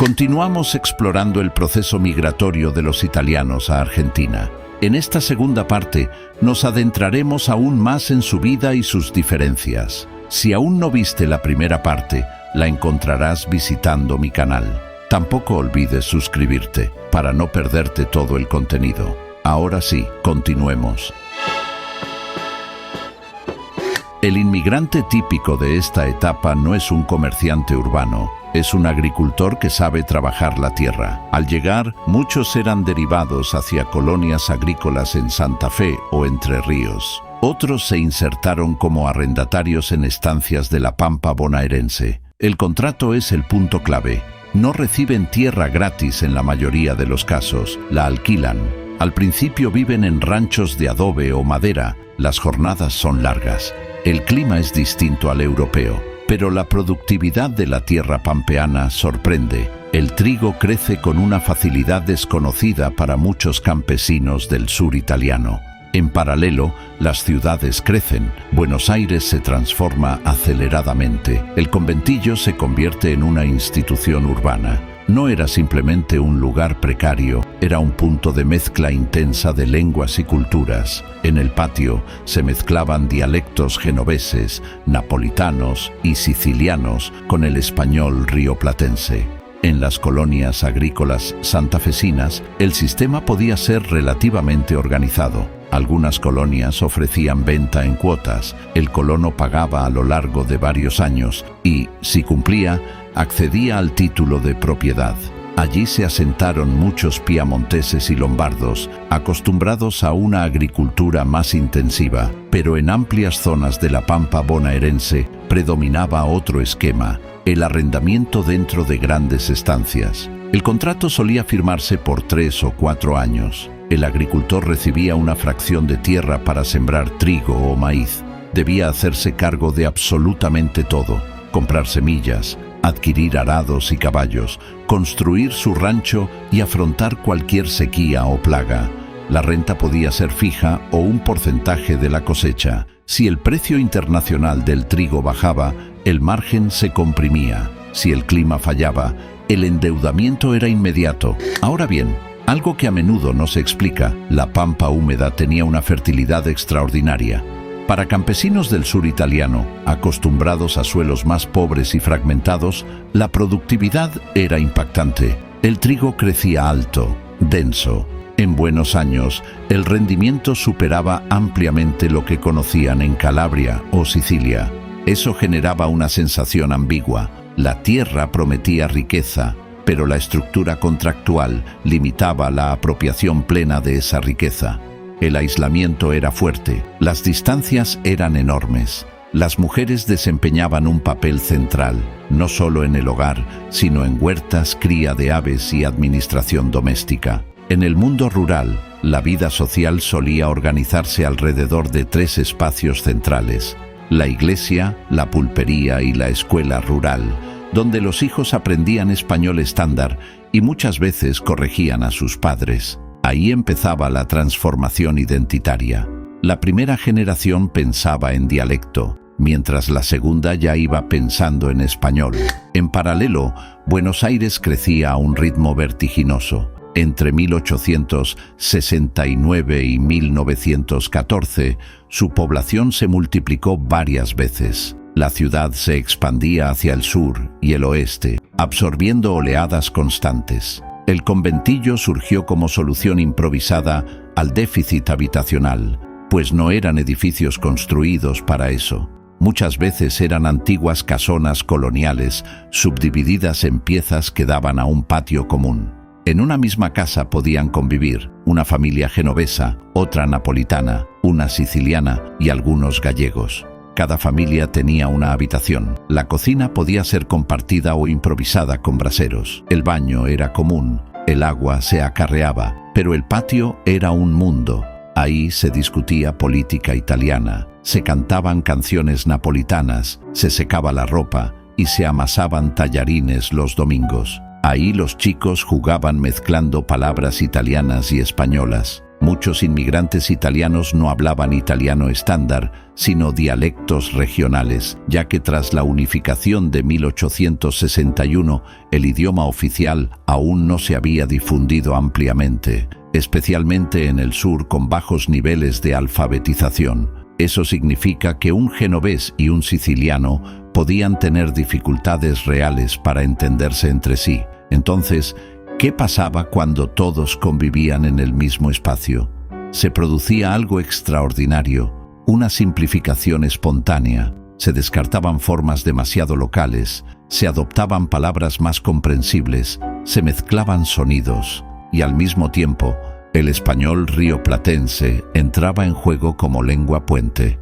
Continuamos explorando el proceso migratorio de los italianos a Argentina. En esta segunda parte nos adentraremos aún más en su vida y sus diferencias. Si aún no viste la primera parte, la encontrarás visitando mi canal. Tampoco olvides suscribirte para no perderte todo el contenido. Ahora sí, continuemos. El inmigrante típico de esta etapa no es un comerciante urbano, es un agricultor que sabe trabajar la tierra. Al llegar, muchos eran derivados hacia colonias agrícolas en Santa Fe o Entre Ríos. Otros se insertaron como arrendatarios en estancias de la Pampa bonaerense. El contrato es el punto clave. No reciben tierra gratis en la mayoría de los casos, la alquilan. Al principio viven en ranchos de adobe o madera, las jornadas son largas. El clima es distinto al europeo, pero la productividad de la tierra pampeana sorprende. El trigo crece con una facilidad desconocida para muchos campesinos del sur italiano. En paralelo, las ciudades crecen. Buenos Aires se transforma aceleradamente. El conventillo se convierte en una institución urbana. No era simplemente un lugar precario, era un punto de mezcla intensa de lenguas y culturas. En el patio se mezclaban dialectos genoveses, napolitanos y sicilianos con el español rioplatense. En las colonias agrícolas santafesinas, el sistema podía ser relativamente organizado. Algunas colonias ofrecían venta en cuotas, el colono pagaba a lo largo de varios años y, si cumplía, accedía al título de propiedad. Allí se asentaron muchos piamonteses y lombardos, acostumbrados a una agricultura más intensiva, pero en amplias zonas de la Pampa bonaerense predominaba otro esquema, el arrendamiento dentro de grandes estancias. El contrato solía firmarse por 3 o 4 años. El agricultor recibía una fracción de tierra para sembrar trigo o maíz. Debía hacerse cargo de absolutamente todo: comprar semillas, adquirir arados y caballos, construir su rancho y afrontar cualquier sequía o plaga. La renta podía ser fija o un porcentaje de la cosecha. Si el precio internacional del trigo bajaba, el margen se comprimía. Si el clima fallaba, el endeudamiento era inmediato. Ahora bien, algo que a menudo no se explica: la pampa húmeda tenía una fertilidad extraordinaria. Para campesinos del sur italiano, acostumbrados a suelos más pobres y fragmentados, la productividad era impactante. El trigo crecía alto, denso. En buenos años, el rendimiento superaba ampliamente lo que conocían en Calabria o Sicilia. Eso generaba una sensación ambigua. La tierra prometía riqueza, pero la estructura contractual limitaba la apropiación plena de esa riqueza. El aislamiento era fuerte, las distancias eran enormes. Las mujeres desempeñaban un papel central, no solo en el hogar, sino en huertas, cría de aves y administración doméstica. En el mundo rural, la vida social solía organizarse alrededor de 3 espacios centrales: la iglesia, la pulpería y la escuela rural, donde los hijos aprendían español estándar y muchas veces corregían a sus padres. Ahí empezaba la transformación identitaria. La primera generación pensaba en dialecto, mientras la segunda ya iba pensando en español. En paralelo, Buenos Aires crecía a un ritmo vertiginoso. Entre 1869 y 1914, su población se multiplicó varias veces. La ciudad se expandía hacia el sur y el oeste, absorbiendo oleadas constantes. El conventillo surgió como solución improvisada al déficit habitacional, pues no eran edificios construidos para eso. Muchas veces eran antiguas casonas coloniales, subdivididas en piezas que daban a un patio común. En una misma casa podían convivir una familia genovesa, otra napolitana, una siciliana y algunos gallegos. Cada familia tenía una habitación. La cocina podía ser compartida o improvisada con braseros. El baño era común, el agua se acarreaba, pero el patio era un mundo. Ahí se discutía política italiana, se cantaban canciones napolitanas, se secaba la ropa y se amasaban tallarines los domingos. Ahí los chicos jugaban mezclando palabras italianas y españolas. Muchos inmigrantes italianos no hablaban italiano estándar, sino dialectos regionales, ya que tras la unificación de 1861, el idioma oficial aún no se había difundido ampliamente, especialmente en el sur con bajos niveles de alfabetización. Eso significa que un genovés y un siciliano podían tener dificultades reales para entenderse entre sí. Entonces, ¿qué pasaba cuando todos convivían en el mismo espacio? Se producía algo extraordinario, una simplificación espontánea. Se descartaban formas demasiado locales, se adoptaban palabras más comprensibles, se mezclaban sonidos y al mismo tiempo el español rioplatense entraba en juego como lengua puente.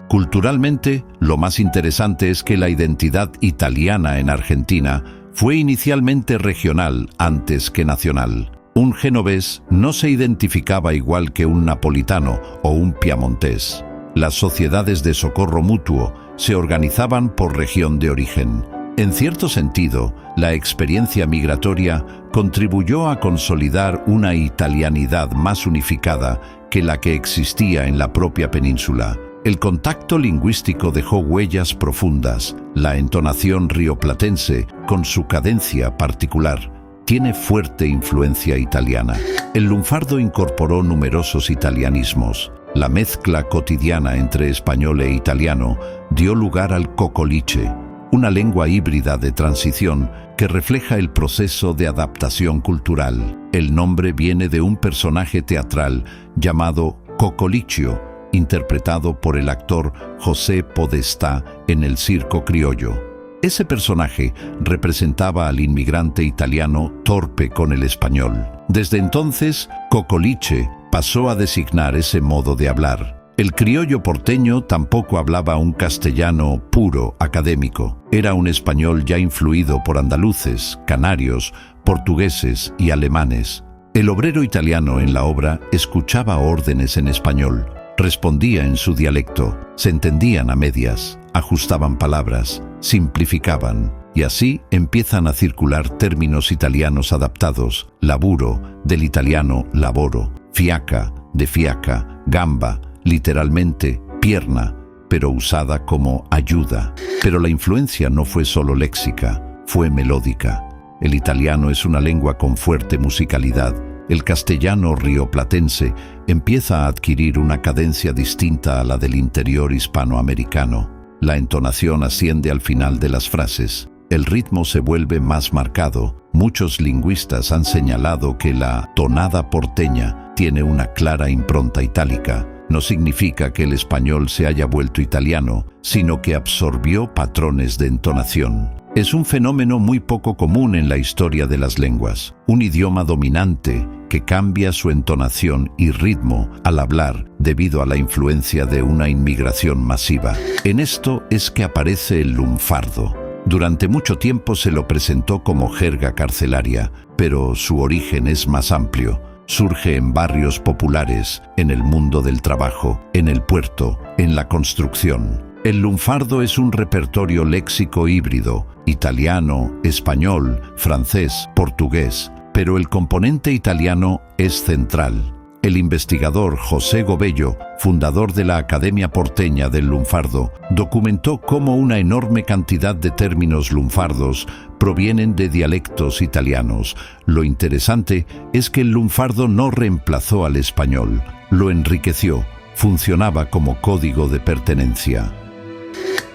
Culturalmente, lo más interesante es que la identidad italiana en Argentina fue inicialmente regional antes que nacional. Un genovés no se identificaba igual que un napolitano o un piamontés. Las sociedades de socorro mutuo se organizaban por región de origen. En cierto sentido, la experiencia migratoria contribuyó a consolidar una italianidad más unificada que la que existía en la propia península. El contacto lingüístico dejó huellas profundas. La entonación rioplatense, con su cadencia particular, tiene fuerte influencia italiana. El lunfardo incorporó numerosos italianismos. La mezcla cotidiana entre español e italiano dio lugar al cocoliche, una lengua híbrida de transición que refleja el proceso de adaptación cultural. El nombre viene de un personaje teatral llamado Cocolicchio, interpretado por el actor José Podestá en el Circo Criollo. Ese personaje representaba al inmigrante italiano torpe con el español. Desde entonces, cocoliche pasó a designar ese modo de hablar. El criollo porteño tampoco hablaba un castellano puro, académico. Era un español ya influido por andaluces, canarios, portugueses y alemanes. El obrero italiano en la obra escuchaba órdenes en español, respondía en su dialecto, se entendían a medias, ajustaban palabras, simplificaban, y así empiezan a circular términos italianos adaptados: laburo, del italiano lavoro, fiaca, de fiaca, gamba, literalmente pierna, pero usada como ayuda. Pero la influencia no fue solo léxica, fue melódica. El italiano es una lengua con fuerte musicalidad. El castellano rioplatense empieza a adquirir una cadencia distinta a la del interior hispanoamericano. La entonación asciende al final de las frases. El ritmo se vuelve más marcado. Muchos lingüistas han señalado que la tonada porteña tiene una clara impronta itálica. No significa que el español se haya vuelto italiano, sino que absorbió patrones de entonación. Es un fenómeno muy poco común en la historia de las lenguas. Un idioma dominante que cambia su entonación y ritmo al hablar debido a la influencia de una inmigración masiva. En esto es que aparece el lunfardo. Durante mucho tiempo se lo presentó como jerga carcelaria, pero su origen es más amplio. Surge en barrios populares, en el mundo del trabajo, en el puerto, en la construcción. El lunfardo es un repertorio léxico híbrido, italiano, español, francés, portugués, pero el componente italiano es central. El investigador José Gobello, fundador de la Academia Porteña del Lunfardo, documentó cómo una enorme cantidad de términos lunfardos provienen de dialectos italianos. Lo interesante es que el lunfardo no reemplazó al español, lo enriqueció, funcionaba como código de pertenencia.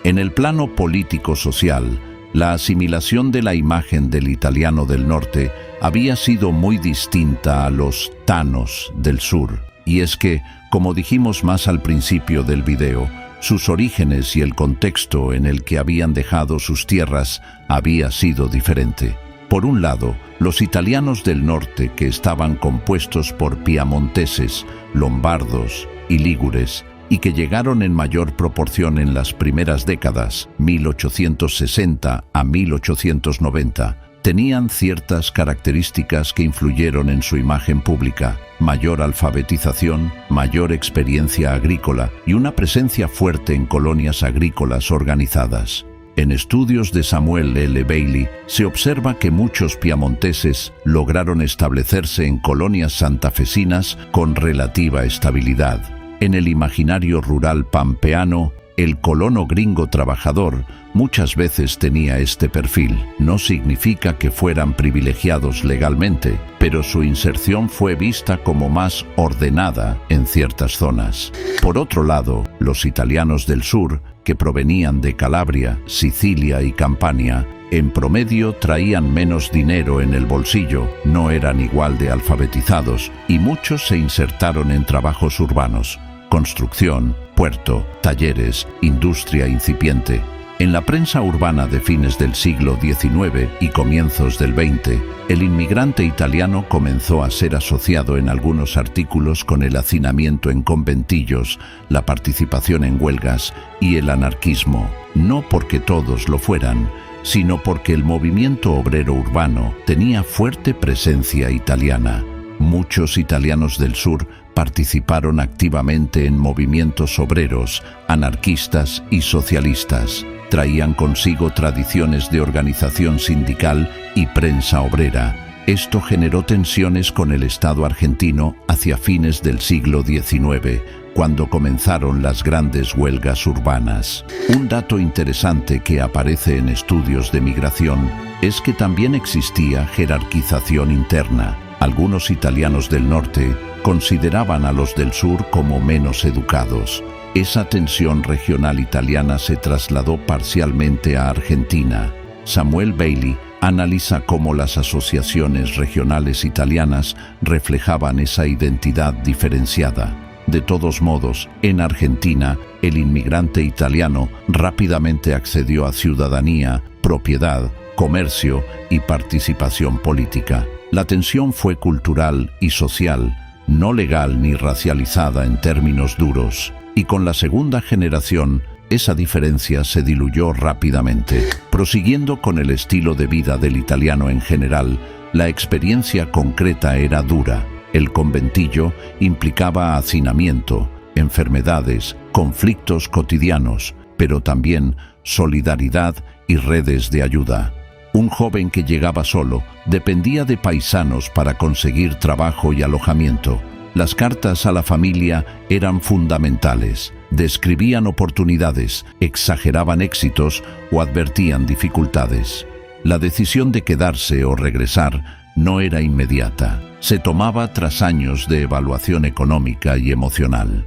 En el plano político-social, la asimilación de la imagen del italiano del norte había sido muy distinta a los tanos del sur. Y es que, como dijimos más al principio del video, sus orígenes y el contexto en el que habían dejado sus tierras había sido diferente. Por un lado, los italianos del norte, que estaban compuestos por piamonteses, lombardos y lígures, y que llegaron en mayor proporción en las primeras décadas, 1860 a 1890, tenían ciertas características que influyeron en su imagen pública: mayor alfabetización, mayor experiencia agrícola y una presencia fuerte en colonias agrícolas organizadas. En estudios de Samuel L. Bailey se observa que muchos piamonteses lograron establecerse en colonias santafesinas con relativa estabilidad. En el imaginario rural pampeano, el colono gringo trabajador muchas veces tenía este perfil. No significa que fueran privilegiados legalmente, pero su inserción fue vista como más ordenada en ciertas zonas. Por otro lado, los italianos del sur, que provenían de Calabria, Sicilia y Campania, en promedio traían menos dinero en el bolsillo, no eran igual de alfabetizados y muchos se insertaron en trabajos urbanos: construcción, puerto, talleres, industria incipiente. En la prensa urbana de fines del siglo XIX y comienzos del XX, el inmigrante italiano comenzó a ser asociado en algunos artículos con el hacinamiento en conventillos, la participación en huelgas y el anarquismo, no porque todos lo fueran, sino porque el movimiento obrero urbano tenía fuerte presencia italiana. Muchos italianos del sur participaron activamente en movimientos obreros, anarquistas y socialistas. Traían consigo tradiciones de organización sindical y prensa obrera. Esto generó tensiones con el Estado argentino hacia fines del siglo XIX, cuando comenzaron las grandes huelgas urbanas. Un dato interesante que aparece en estudios de migración es que también existía jerarquización interna. Algunos italianos del norte consideraban a los del sur como menos educados. Esa tensión regional italiana se trasladó parcialmente a Argentina. Samuel Bailey analiza cómo las asociaciones regionales italianas reflejaban esa identidad diferenciada. De todos modos, en Argentina, el inmigrante italiano rápidamente accedió a ciudadanía, propiedad, comercio y participación política. La tensión fue cultural y social, no legal ni racializada en términos duros. Y con la segunda generación, esa diferencia se diluyó rápidamente. Prosiguiendo con el estilo de vida del italiano en general, la experiencia concreta era dura. El conventillo implicaba hacinamiento, enfermedades, conflictos cotidianos, pero también solidaridad y redes de ayuda. Un joven que llegaba solo dependía de paisanos para conseguir trabajo y alojamiento. Las cartas a la familia eran fundamentales. Describían oportunidades, exageraban éxitos o advertían dificultades. La decisión de quedarse o regresar no era inmediata. Se tomaba tras años de evaluación económica y emocional.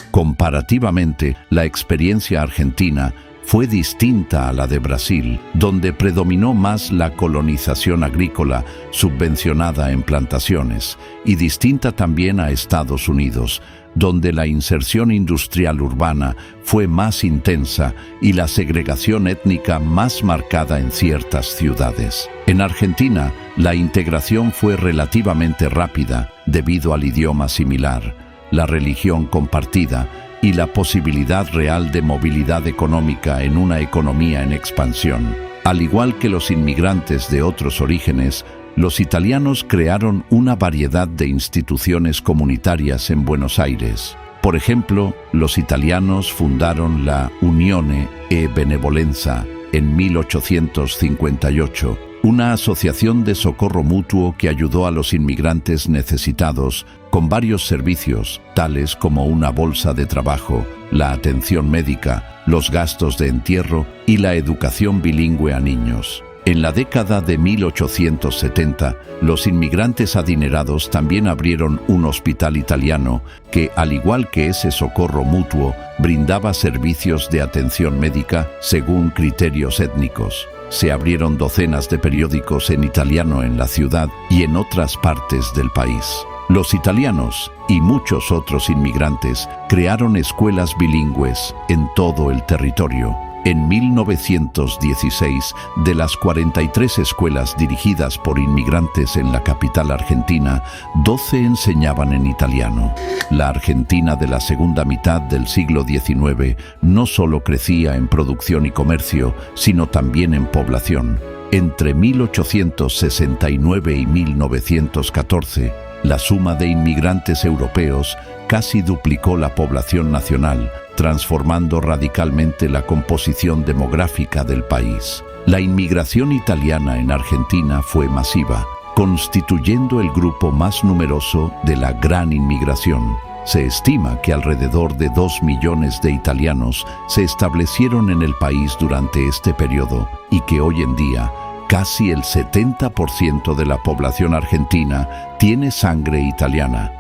Comparativamente, la experiencia argentina fue distinta a la de Brasil, donde predominó más la colonización agrícola subvencionada en plantaciones, y distinta también a Estados Unidos, donde la inserción industrial urbana fue más intensa y la segregación étnica más marcada en ciertas ciudades. En Argentina, la integración fue relativamente rápida debido al idioma similar, la religión compartida y la posibilidad real de movilidad económica en una economía en expansión. Al igual que los inmigrantes de otros orígenes, los italianos crearon una variedad de instituciones comunitarias en Buenos Aires. Por ejemplo, los italianos fundaron la Unione e Benevolenza en 1858, una asociación de socorro mutuo que ayudó a los inmigrantes necesitados con varios servicios, tales como una bolsa de trabajo, la atención médica, los gastos de entierro y la educación bilingüe a niños. En la década de 1870, los inmigrantes adinerados también abrieron un hospital italiano que, al igual que ese socorro mutuo, brindaba servicios de atención médica según criterios étnicos. Se abrieron docenas de periódicos en italiano en la ciudad y en otras partes del país. Los italianos y muchos otros inmigrantes crearon escuelas bilingües en todo el territorio. En 1916, de las 43 escuelas dirigidas por inmigrantes en la capital argentina, 12 enseñaban en italiano. La Argentina de la segunda mitad del siglo XIX no solo crecía en producción y comercio, sino también en población. Entre 1869 y 1914, la suma de inmigrantes europeos casi duplicó la población nacional, transformando radicalmente la composición demográfica del país. La inmigración italiana en Argentina fue masiva, constituyendo el grupo más numeroso de la gran inmigración. Se estima que alrededor de 2 millones de italianos se establecieron en el país durante este periodo y que hoy en día casi el 70% de la población argentina tiene sangre italiana.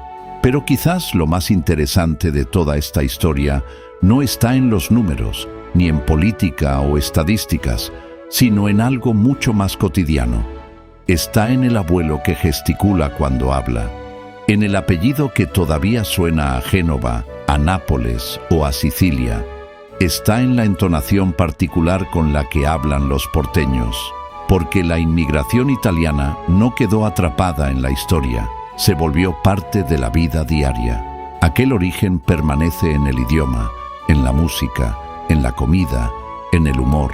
Pero quizás lo más interesante de toda esta historia no está en los números, ni en política o estadísticas, sino en algo mucho más cotidiano. Está en el abuelo que gesticula cuando habla, en el apellido que todavía suena a Génova, a Nápoles o a Sicilia. Está en la entonación particular con la que hablan los porteños, porque la inmigración italiana no quedó atrapada en la historia, se volvió parte de la vida diaria. Aquel origen permanece en el idioma, en la música, en la comida, en el humor,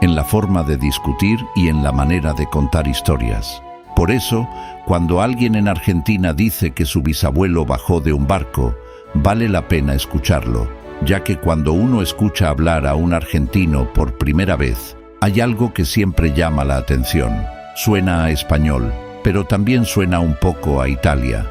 en la forma de discutir y en la manera de contar historias. Por eso, cuando alguien en Argentina dice que su bisabuelo bajó de un barco, vale la pena escucharlo, ya que cuando uno escucha hablar a un argentino por primera vez, hay algo que siempre llama la atención. Suena a español, pero también suena un poco a Italia.